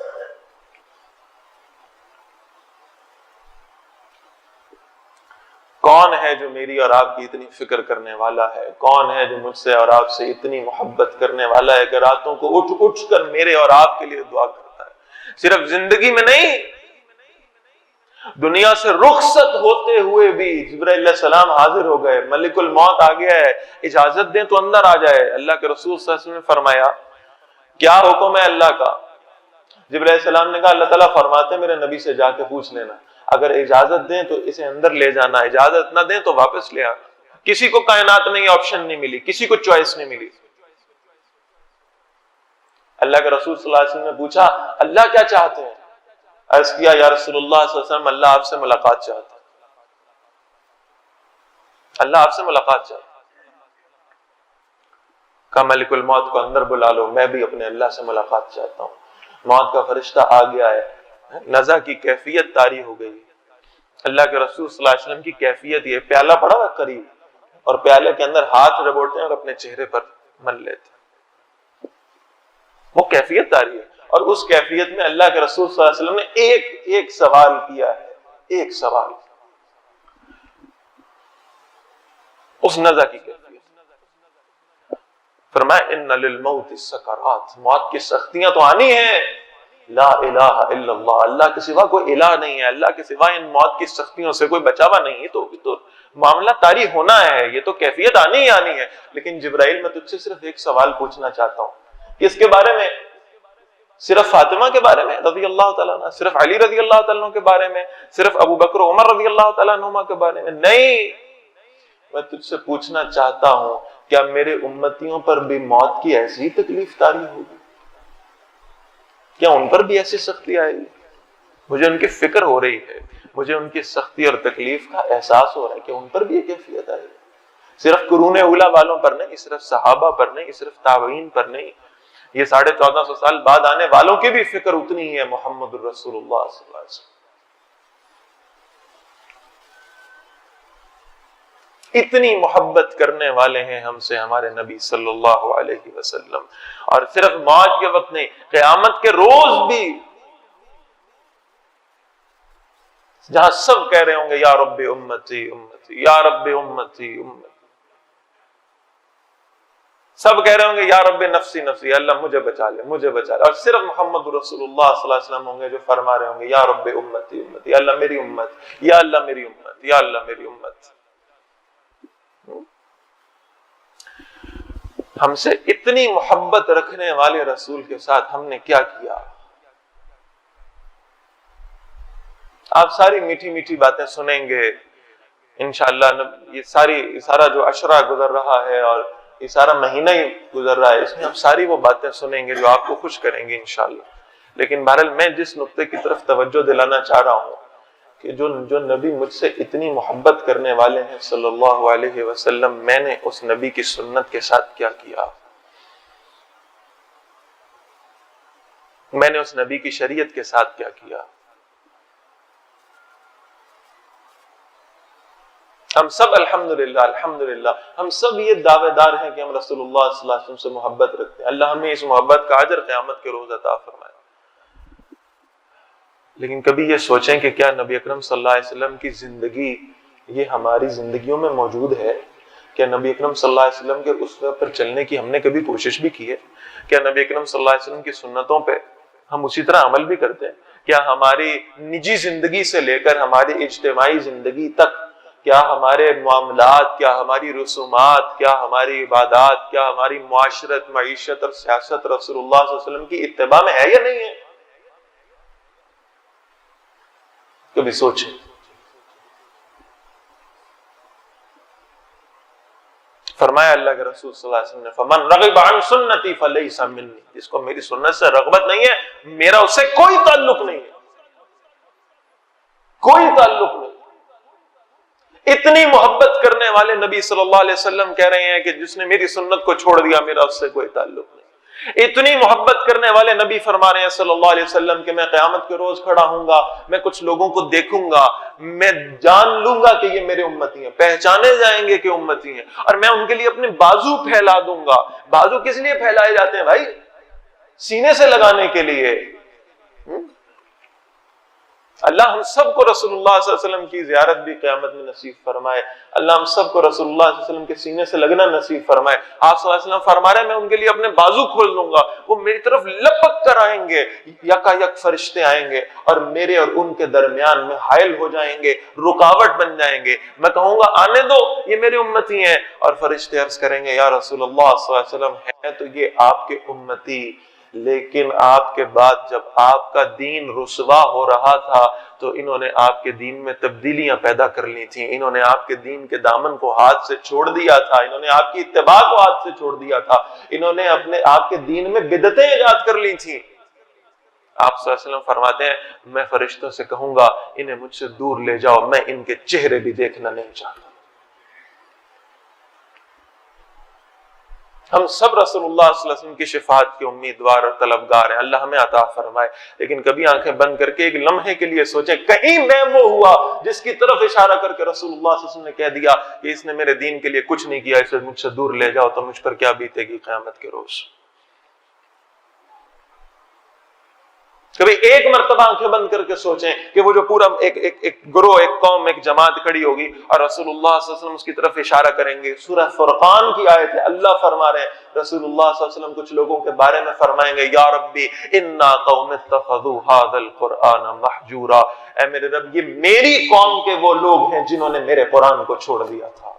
کون ہے جو میری اور آپ کی اتنی فکر کرنے والا ہے؟ کون ہے جو مجھ سے اور آپ سے اتنی محبت کرنے والا ہے کہ راتوں کو اٹھ کر میرے اور آپ کے لیے دعا کرتا ہے؟ صرف زندگی میں نہیں، دنیا سے رخصت ہوتے ہوئے بھی جبرائیل علیہ السلام حاضر ہو گئے، ملک الموت آ گیا ہے، اجازت دیں تو اندر آ جائے۔ اللہ کے رسول صلی اللہ علیہ وسلم نے فرمایا کیا حکم ہے اللہ کا؟ جبرائیل علیہ السلام نے کہا اللہ تعالیٰ فرماتے میرے نبی سے جا کے پوچھ لینا، اگر اجازت دیں تو اسے اندر لے جانا، اجازت نہ دیں تو واپس لے آنا۔ کسی کو کائنات میں یہ آپشن نہیں ملی، کسی کو چوائس نہیں ملی۔ اللہ کے رسول صلی اللہ علیہ وسلم نے پوچھا اللہ کیا چاہتے ہیں؟ عرض کیا یا رسول اللہ صلی اللہ علیہ وسلم اللہ آپ سے ملاقات چاہتا ہے، اللہ آپ سے ملاقات چاہتا ہے۔ کہا ملک الموت کو اندر بلا لو، میں بھی اپنے اللہ سے ملاقات چاہتا ہوں۔ موت کا فرشتہ آ گیا ہے، نزع کی کیفیت طاری ہو گئی۔ اللہ کے رسول صلی اللہ علیہ وسلم کی کیفیت یہ، پیالہ پڑا ہوا قریب اور پیالے کے اندر ہاتھ رگڑتے ہیں اور اپنے چہرے پر مل لیتے ہیں، وہ کیفیت طاری ہے۔ اور اس کیفیت میں اللہ کے رسول صلی اللہ علیہ وسلم نے ایک سوال کیا ہے، ایک سوال، اس نزع کی کیفیت۔ فرمایا ان للموت سکرات، موت کی سختیاں تو آنی ہیں، لا الہ الا اللہ، اللہ کے سوا کوئی الہ نہیں ہے، اللہ کے سوا ان موت کی سختیوں سے کوئی بچاوا نہیں ہے، تو معاملہ طاری ہونا ہے، یہ تو کیفیت آنی ہی آنی ہے۔ لیکن جبرائیل میں تجھ سے صرف ایک سوال پوچھنا چاہتا ہوں، کس کے بارے میں؟ صرف فاطمہ کے بارے میں رضی اللہ تعالیٰ عنہ، صرف علی رضی اللہ تعالیٰ عنہ کے بارے میں، صرف ابو بکر عمر رضی اللہ تعالیٰ عنہما کے بارے میں؟ نہیں، میں تجھ سے پوچھنا چاہتا ہوں کیا میرے امتیوں پر بھی موت کی ایسی تکلیف طاری ہوگی؟ کیا ان پر بھی ایسی سختی آئے گی؟ مجھے ان کی فکر ہو رہی ہے، مجھے ان کی سختی اور تکلیف کا احساس ہو رہا ہے کہ ان پر بھی یہ کیفیت آئے گی۔ صرف قرون اولیٰ والوں پر نہیں، صرف صحابہ پر نہیں، صرف تابعین پر نہیں، یہ 1450 سال بعد آنے والوں کی بھی فکر اتنی ہی ہے۔ محمد الرسول اللہ صلی اللہ علیہ وسلم اتنی محبت کرنے والے ہیں ہم سے ہمارے نبی صلی اللہ علیہ وسلم، اور صرف موت کے وقت نہیں، قیامت کے روز بھی، جہاں سب کہہ رہے ہوں گے یا رب امتی امتی، یا رب امتی امتی، سب کہہ رہے ہوں گے یا رب نفسی نفسی، اللہ مجھے بچا لے مجھے بچا لے، اور صرف محمد رسول اللہ صلی اللہ علیہ وسلم ہوں گے جو فرما رہے ہوں گے یا رب امتی امتی، یا اللہ میری امت، یا اللہ میری امت، یا اللہ میری امت۔ ہم سے اتنی محبت رکھنے والے رسول کے ساتھ ہم نے کیا کیا؟ آپ ساری میٹھی میٹھی باتیں سنیں گے انشاءاللہ، یہ سارا جو عشرہ گزر رہا ہے اور یہ سارا مہینہ ہی گزر رہا ہے، اس میں ہم ساری وہ باتیں سنیں گے جو آپ کو خوش کریں گے انشاءاللہ۔ لیکن بہرحال میں جس نقطے کی طرف توجہ دلانا چاہ رہا ہوں کہ جو نبی مجھ سے اتنی محبت کرنے والے ہیں صلی اللہ علیہ وسلم، میں نے اس نبی کی سنت کے ساتھ کیا کیا، میں نے اس نبی کی شریعت کے ساتھ کیا کیا۔ ہم سب الحمدللہ ہم سب یہ دعوے دار ہیں کہ ہم رسول اللہ صلی اللہ علیہ وسلم سے محبت رکھتے ہیں، اللہ ہمیں اس محبت کا اجر قیامت کے روز عطا فرمائے۔ لیکن کبھی یہ سوچیں کہ کیا نبی اکرم صلی اللہ علیہ وسلم کی زندگی یہ ہماری زندگیوں میں موجود ہے؟ کیا نبی اکرم صلی اللہ علیہ وسلم کے اسوے پر چلنے کی ہم نے کبھی کوشش بھی کی ہے؟ کیا نبی اکرم صلی اللہ علیہ وسلم کی سنتوں پہ ہم اسی طرح عمل بھی کرتے ہیں؟ کیا ہماری نجی زندگی سے لے کر ہماری اجتماعی زندگی تک، کیا ہمارے معاملات، کیا ہماری رسومات، کیا ہماری عبادات، کیا ہماری معاشرت، معیشت اور سیاست رسول اللہ صلی اللہ علیہ وسلم کی اتباع میں ہے یا نہیں ہے؟ کبھی سوچیں۔ فرمایا اللہ کے رسول صلی اللہ علیہ وسلم نے فمن رغب عن سنتی فلیس منی، جس کو میری سنت سے رغبت نہیں ہے میرا اس سے کوئی تعلق نہیں ہے، کوئی تعلق نہیں۔ اتنی محبت کرنے والے نبی صلی اللہ علیہ وسلم کہہ رہے ہیں کہ جس نے میری سنت کو چھوڑ دیا میرا اس سے کوئی تعلق نہیں۔ اتنی محبت کرنے والے نبی فرما رہے ہیں صلی اللہ علیہ وسلم کہ میں قیامت کے روز کھڑا ہوں گا، میں کچھ لوگوں کو دیکھوں گا، میں جان لوں گا کہ یہ میرے امتی ہیں، پہچانے جائیں گے کہ امتی ہیں، اور میں ان کے لیے اپنے بازو پھیلا دوں گا۔ بازو کس لیے پھیلائے جاتے ہیں بھائی؟ سینے سے لگانے کے لیے۔ اللہ ہم سب کو رسول اللہ صلی اللہ علیہ وسلم کی زیارت بھی قیامت میں نصیب فرمائے. اللہ ہم سب کو رسول اللہ صلی اللہ علیہ وسلم کے سینے سے لگنا نصیب فرمائے. آپ صلی اللہ علیہ وسلم فرما رہے ہیں میں ان کے لیے اپنے بازو کھول دوں گا, وہ میری طرف لپک کر آئیں گے, یکا یک فرشتے آئیں گے اور میرے اور ان کے درمیان میں حائل ہو جائیں گے, رکاوٹ بن جائیں گے. میں کہوں گا آنے دو, یہ میرے امتی ہیں, اور فرشتے عرض کریں گے یا رسول اللہ صلی اللہ علیہ وسلم ہے تو یہ آپ کے امتی, لیکن آپ کے بعد جب آپ کا دین رسوا ہو رہا تھا تو انہوں نے آپ کے دین میں تبدیلیاں پیدا کر لی تھیں, انہوں نے آپ کے دین کے دامن کو ہاتھ سے چھوڑ دیا تھا, انہوں نے آپ کی اتباع کو ہاتھ سے چھوڑ دیا تھا, انہوں نے آپ کے دین میں بدعتیں ایجاد کر لی تھیں. آپ صلی اللہ علیہ وسلم فرماتے ہیں میں فرشتوں سے کہوں گا انہیں مجھ سے دور لے جاؤ, میں ان کے چہرے بھی دیکھنا نہیں چاہتا. ہم سب رسول اللہ صلی اللہ علیہ وسلم کی شفاعت کے امیدوار اور طلبگار ہیں, اللہ ہمیں عطا فرمائے. لیکن کبھی آنکھیں بند کر کے ایک لمحے کے لیے سوچیں کہیں میں وہ ہوا جس کی طرف اشارہ کر کے رسول اللہ صلی اللہ علیہ وسلم نے کہہ دیا کہ اس نے میرے دین کے لیے کچھ نہیں کیا, اسے مجھ سے دور لے جاؤ, تو مجھ پر کیا بیتے گی قیامت کے روز. کبھی ایک مرتبہ آنکھیں بند کر کے سوچیں کہ وہ جو پورا ایک گروہ, ایک قوم, ایک جماعت کھڑی ہوگی اور رسول اللہ صلی اللہ علیہ وسلم اس کی طرف اشارہ کریں گے. سورہ فرقان کی آیت ہے, اللہ فرما رہے ہیں رسول اللہ صلی اللہ علیہ وسلم کچھ لوگوں کے بارے میں فرمائیں گے یا ربی انا قوم اتخذوا هذا القرآن مہجورا, اے میرے رب یہ میری قوم کے وہ لوگ ہیں جنہوں نے میرے قرآن کو چھوڑ دیا تھا.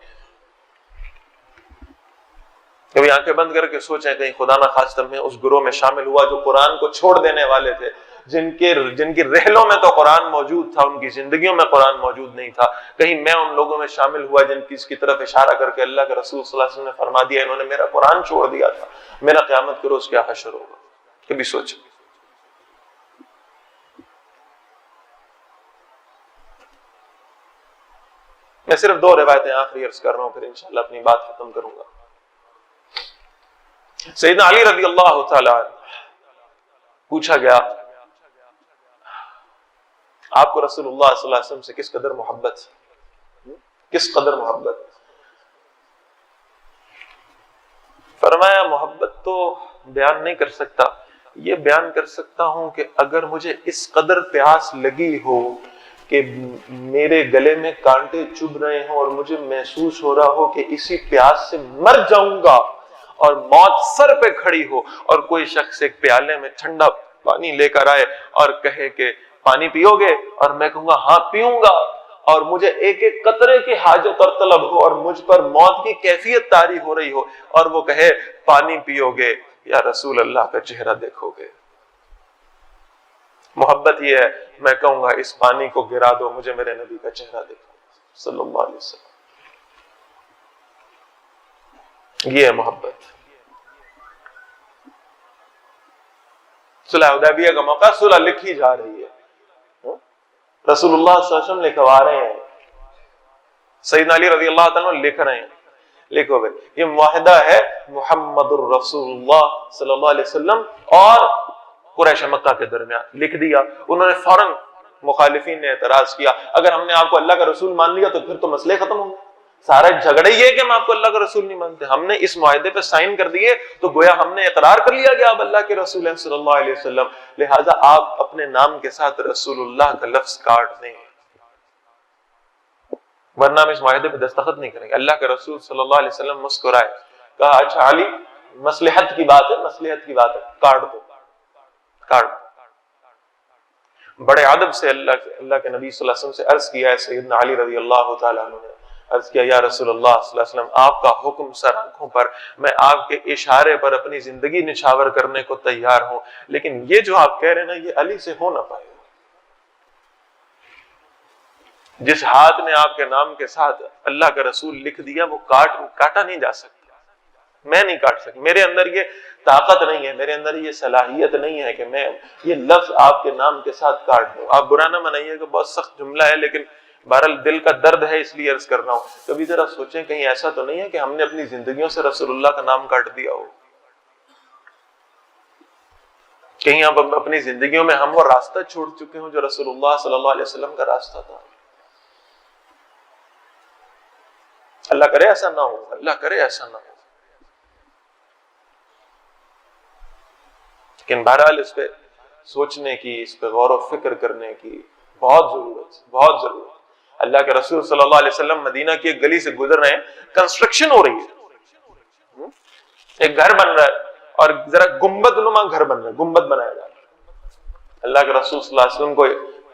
کبھی آنکھیں بند کر کے سوچیں کہیں خدا نہ خواستہ میں اس گروہ میں شامل ہوا جو قرآن کو چھوڑ دینے والے تھے, جن کی رحلوں میں تو قرآن موجود تھا, ان کی زندگیوں میں قرآن موجود نہیں تھا. کہیں میں ان لوگوں میں شامل ہوا جن کی طرف اشارہ کر کے اللہ کے رسول صلی اللہ علیہ وسلم نے فرما دیا انہوں نے میرا قرآن چھوڑ دیا تھا, میرا قیامت کے روز کیا حشر ہوگا. کبھی سوچیں. میں صرف 2 روایتیں آخری عرض کر رہا ہوں, پھر انشاءاللہ اپنی بات ختم کروں گا. سیدنا علی رضی اللہ تعالی پوچھا گیا آپ کو رسول اللہ صلی اللہ علیہ وسلم سے کس قدر محبت, کس قدر محبت. فرمایا محبت تو بیان نہیں کر سکتا, یہ بیان کر سکتا ہوں کہ اگر مجھے اس قدر پیاس لگی ہو کہ میرے گلے میں کانٹے چبھ رہے ہوں اور مجھے محسوس ہو رہا ہو کہ اسی پیاس سے مر جاؤں گا, اور موت سر پہ کھڑی ہو اور کوئی شخص ایک پیالے میں ٹھنڈا پانی لے کر آئے اور کہے کہ پانی پیو گے, اور میں کہوں گا ہاں پیوں گا, اور مجھے ایک ایک قطرے کی حاجت اور طلب ہو اور مجھ پر موت کی کیفیت طاری ہو رہی ہو, اور وہ کہے پانی پیو گے یا رسول اللہ کا چہرہ دیکھو گے. محبت یہ ہے, میں کہوں گا اس پانی کو گرا دو, مجھے میرے نبی کا چہرہ دیکھو صلی اللہ علیہ وسلم. یہ ہے محبت. صلح حدیبیہ کا موقع, صلح لکھی جا رہی ہے, رسول اللہ صلی اللہ علیہ وسلم لکھوا رہے ہیں, سیدنا علی رضی اللہ تعالیٰ لکھ رہے ہیں, لکھو بھائی یہ معاہدہ ہے محمد الرسول اللہ صلی اللہ علیہ وسلم اور قریش مکہ کے درمیان. لکھ دیا, انہوں نے فوراً مخالفین نے اعتراض کیا اگر ہم نے آپ کو اللہ کا رسول مان لیا تو پھر تو مسئلے ختم ہوں گے, سارا جھگڑا یہ ہے کہ ہم آپ کو اللہ کا رسول نہیں مانتے, ہم نے اس معاہدے پہ سائن کر دیے تو گویا ہم نے اقرار کر لیا کہ آپ اللہ کے رسول ہیں صلی اللہ علیہ وسلم, لہٰذا آپ اپنے نام کے ساتھ رسول اللہ کا لفظ کاٹ دیں, ورنہ ہم اس معاہدے پہ دستخط نہیں کریں گے. اللہ کے رسول صلی اللہ علیہ وسلم مسکرائے, کہا اچھا علی مصلحت کی بات ہے, مصلحت کی بات ہے, کاٹ دو, کاٹ دو. بڑے ادب سے اللہ کے نبی صلی اللہ علیہ وسلم سے عرض کیا ہے سیدنا علی رضی اللہ تعالیٰ عنہ نے, عرض کیا یا رسول اللہ صلی اللہ علیہ وسلم آپ کا حکم سر آنکھوں پر, میں آپ کے اشارے پر اپنی زندگی نچھاور کرنے کو تیار ہوں, لیکن یہ جو آپ کہہ رہے ہیں نا یہ علی سے ہو نہ پائے گا. جس ہاتھ نے آپ کے نام کے ساتھ اللہ کا رسول لکھ دیا وہ کاٹا نہیں جا سکتا, میں نہیں کاٹ سکتا, میرے اندر یہ طاقت نہیں ہے, میرے اندر یہ صلاحیت نہیں ہے کہ میں یہ لفظ آپ کے نام کے ساتھ کاٹ دوں. آپ برا نہ منائیے کہ بہت سخت جملہ ہے, لیکن بہرحال دل کا درد ہے اس لیے عرض کر رہا ہوں. کبھی ذرا سوچیں کہیں ایسا تو نہیں ہے کہ ہم نے اپنی زندگیوں سے رسول اللہ کا نام کاٹ دیا ہو, کہیں آپ اپنی زندگیوں میں ہم وہ راستہ چھوڑ چکے ہوں جو رسول اللہ صلی اللہ علیہ وسلم کا راستہ تھا. اللہ کرے ایسا نہ ہو, اللہ کرے ایسا نہ ہو. لیکن بہرحال اس پہ سوچنے کی, اس پہ غور و فکر کرنے کی بہت ضرورت. اللہ کے رسول صلی اللہ علیہ وسلم مدینہ کی ایک گلی سے گزر رہے ہیں, کنسٹرکشن ہو رہی ہے, ایک گھر بن رہا ہے اور ذرا گنبد نما گھر بن رہا ہے, گنبد بنایا جا رہا ہے. اللہ کے رسول صلی اللہ علیہ وسلم کو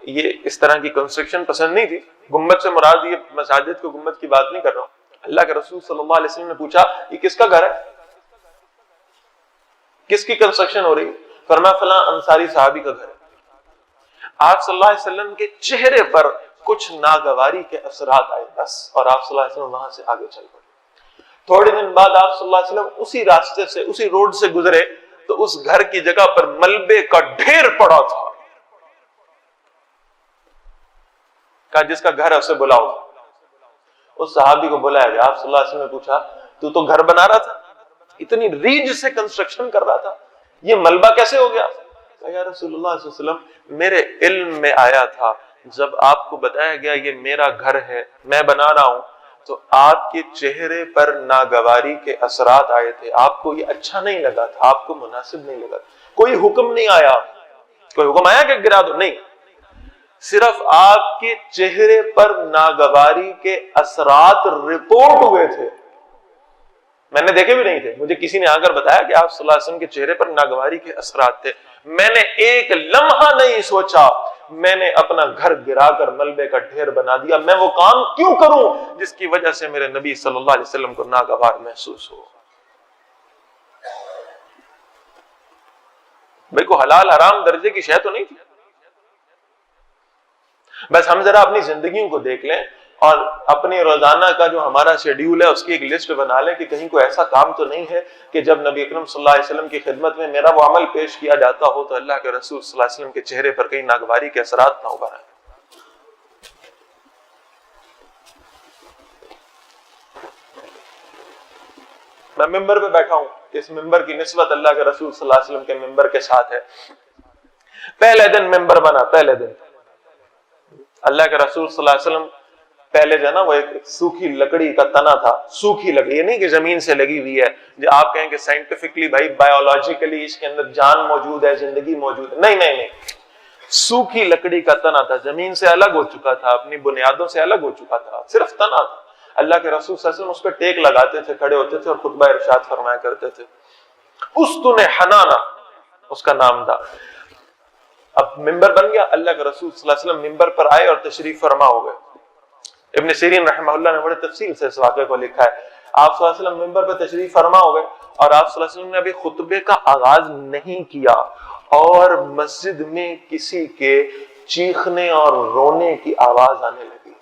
یہ اس طرح کی کنسٹرکشن پسند نہیں تھی. گنبد سے مراد یہ مساجد کو گنبد کی بات نہیں کر رہا ہوں. اللہ کے رسول صلی اللہ علیہ وسلم نے پوچھا یہ کس کا گھر ہے, کس کی کنسٹرکشن ہو رہی ہے؟ فرمایا فلاں انصاری صحابی کا گھر ہے. آپ صلی اللہ علیہ وسلم کے چہرے پر کچھ ناگواری کے اثرات آئے بس, اور آپ صلی اللہ علیہ وسلم وہاں سے آگے چل پڑے. تھوڑے دن بعد آپ صلی اللہ علیہ وسلم اسی راستے سے, اسی روڈ سے گزرے تو اس گھر کی جگہ پر ملبے کا ڈھیر پڑا تھا. کہا جس کا گھر ہے اسے بلاؤ. اس صحابی کو بلایا گیا. آپ صلی اللہ علیہ وسلم نے پوچھا تو گھر بنا رہا تھا, اتنی ریج سے کنسٹرکشن کر رہا تھا, یہ ملبہ کیسے ہو گیا؟ یا رسول اللہ صلی اللہ علیہ وسلم میرے علم میں آیا تھا, جب آپ کو بتایا گیا یہ میرا گھر ہے, میں بنا رہا ہوں, تو آپ کے چہرے پر ناگواری کے اثرات آئے تھے, آپ کو یہ اچھا نہیں لگا تھا, آپ کو مناسب نہیں لگا. کوئی حکم نہیں آیا, کوئی حکم آیا کہ گرا دو, نہیں, صرف آپ کے چہرے پر ناگواری کے اثرات رپورٹ ہوئے تھے. میں نے دیکھے بھی نہیں تھے, مجھے کسی نے آ کر بتایا کہ آپ صلی اللہ علیہ وسلم کے چہرے پر ناگواری کے اثرات تھے. میں نے ایک لمحہ نہیں سوچا, میں نے اپنا گھر گرا کر ملبے کا ڈھیر بنا دیا. میں وہ کام کیوں کروں جس کی وجہ سے میرے نبی صلی اللہ علیہ وسلم کو ناگوار محسوس ہو. بھائی کو حلال حرام درجے کی شے تو نہیں تھی. بس ہم ذرا اپنی زندگیوں کو دیکھ لیں اور اپنی روزانہ کا جو ہمارا شیڈیول ہے اس کی ایک لسٹ بنا لیں کہ کہیں کوئی ایسا کام تو نہیں ہے کہ جب نبی اکرم صلی اللہ علیہ وسلم کی خدمت میں میرا وہ عمل پیش کیا جاتا ہو تو اللہ کے رسول صلی اللہ علیہ وسلم کے چہرے پر کہیں ناگواری کے اثرات نہ ابھر آئیں. میں ممبر پہ بیٹھا ہوں, اس ممبر کی نسبت اللہ کے رسول صلی اللہ علیہ وسلم کے ممبر کے ساتھ ہے. پہلے دن ممبر بنا, پہلے دن اللہ کے رسول صلی اللہ علیہ وسلم پہلے جو ہے نا وہ ایک سوکھی لکڑی کا تنا تھا, سوکھی لکڑی, یہ نہیں کہ زمین سے لگی ہوئی ہے, جو آپ کہیں کہ سائنٹیفکلی بھائی بایولوجیکلی اس کے اندر جان موجود ہے, زندگی موجود ہے, نہیں, سوکھی لکڑی کا تنا تھا, زمین سے الگ ہو چکا تھا, اپنی بنیادوں سے الگ ہو چکا تھا, صرف تنا تھا. اللہ کے رسول صلی اللہ علیہ وسلم اس پہ ٹیک لگاتے تھے, کھڑے ہوتے تھے اور خطبہ ارشاد فرمایا کرتے تھے. استن حنانا اس کا نام تھا. اب ممبر بن گیا, اللہ کے رسول صلی اللہ علیہ وسلم ممبر پر آئے اور تشریف فرما ہو گئے. ابن سیرین رحمہ اللہ نے بڑے تفصیل سے اس واقعے کو لکھا ہے. آپ صلی اللہ علیہ وسلم ممبر پر تشریف فرما ہو گئے اور آپ صلی اللہ علیہ وسلم نے ابھی خطبے کا آغاز نہیں کیا اور مسجد میں کسی کے چیخنے اور رونے کی آواز آنے لگی.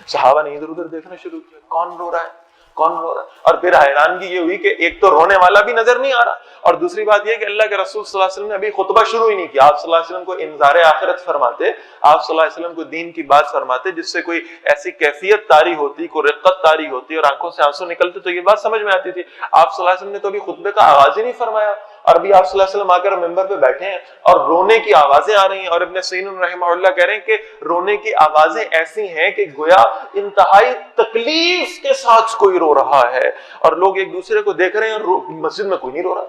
صحابہ نے ادھر ادھر دیکھنا شروع کیا, کون رو رہا ہے, کون رو رہا ہے. اور پھر حیرانگی یہ ہوئی کہ ایک تو رونے والا بھی نظر نہیں آ رہا, اور دوسری بات یہ کہ اللہ کے رسول صلی اللہ علیہ وسلم نے ابھی خطبہ شروع ہی نہیں کیا. آپ صلی اللہ علیہ وسلم کو انذار آخرت فرماتے, آپ صلی اللہ علیہ وسلم کو دین کی بات فرماتے جس سے کوئی ایسی کیفیت طاری ہوتی, کوئی رقت طاری ہوتی اور آنکھوں سے آنسو نکلتے تو یہ بات سمجھ میں آتی تھی. آپ صلی اللہ علیہ وسلم نے تو ابھی خطبے کا آغاز ہی نہیں فرمایا اور ابھی آپ صلی اللہ علیہ وسلم آ کر ممبر پہ بیٹھے ہیں اور رونے کی آوازیں آ رہی ہیں. اور ابن سیرین رحمہ اللہ کہہ رہے ہیں کہ رونے کی آوازیں ایسی ہیں کہ گویا انتہائی تکلیف کے ساتھ کوئی رو رہا ہے اور لوگ ایک دوسرے کو دیکھ رہے ہیں اور مسجد میں کوئی نہیں رو رہا.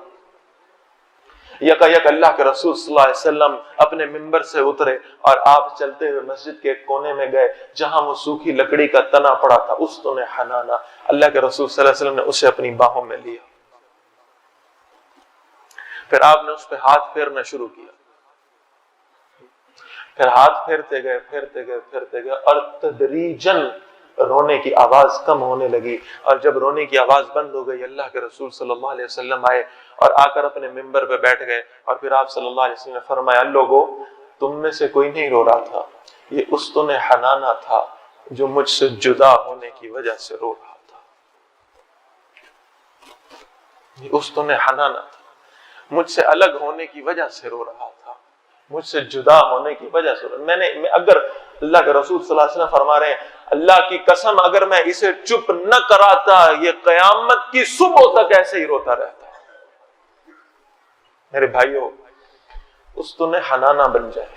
یکا یک اللہ کے رسول صلی اللہ علیہ وسلم اپنے ممبر سے اترے اور آپ چلتے ہوئے مسجد کے ایک کونے میں گئے جہاں وہ سوکھی لکڑی کا تنا پڑا تھا. استن حنانا, اللہ کے رسول صلی اللہ علیہ وسلم نے اسے اپنی باہوں میں لیا. پھر آپ نے اس پہ ہاتھ پھیرنا شروع کیا. پھر ہاتھ پھیرتے گئے اور تدریجاً رونے کی آواز کم ہونے لگی. اور جب رونے کی آواز بند ہو گئی اللہ کے رسول صلی اللہ علیہ وسلم آئے اور آ کر اپنے ممبر پہ بیٹھ گئے. اور پھر آپ صلی اللہ علیہ وسلم نے فرمایا, لوگو تم میں سے کوئی نہیں رو رہا تھا, یہ استن حنانا تھا جو مجھ سے جدا ہونے کی وجہ سے رو رہا تھا. یہ استن حنانا تھا, مجھ سے الگ ہونے کی وجہ سے رو رہا تھا, مجھ سے جدا ہونے کی وجہ سے. میں اگر اللہ کے رسول صلی اللہ علیہ وسلم فرما رہے ہیں, اللہ کی قسم اگر میں اسے چپ نہ کراتا یہ قیامت کی صبح تک ایسے ہی روتا رہتا. میرے بھائیوں, استن حنانا بن جائے.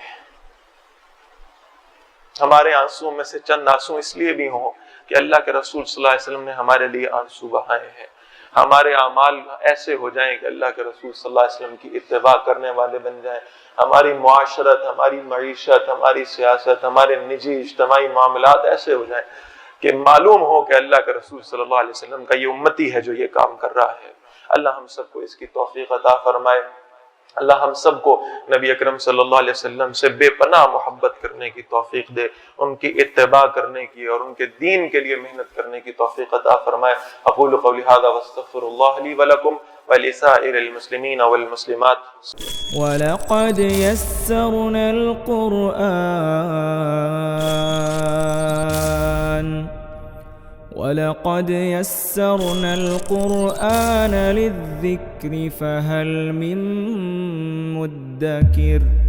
ہمارے آنسوؤں میں سے چند آنسو اس لیے بھی ہوں کہ اللہ کے رسول صلی اللہ علیہ وسلم نے ہمارے لیے آنسو بہائے ہیں. ہمارے اعمال ایسے ہو جائیں کہ اللہ کے رسول صلی اللہ علیہ وسلم کی اتباع کرنے والے بن جائیں. ہماری معاشرت، ہماری معیشت، ہماری سیاست، ہمارے نجی اجتماعی معاملات ایسے ہو جائیں کہ معلوم ہو کہ اللہ کے رسول صلی اللہ علیہ وسلم کا یہ امتی ہے جو یہ کام کر رہا ہے۔ اللہ ہم سب کو اس کی توفیق عطا فرمائے۔ اللہ ہم سب کو نبی اکرم صلی اللہ علیہ وسلم سے بے پناہ محبت کرنے کی توفیق دے، ان کی اتباع کرنے کی اور ان کے دین کے لیے محنت کرنے کی توفیق عطا فرمائے۔ اقول قولی ھذا واستغفر اللہ لی ولکم ولسائر المسلمین والمسلمات۔ وَلَقَدْ يَسَّرْنَا الْقُرْآنَ لِلذِّكْرِ فَهَلْ مِن مُّدَّكِرٍ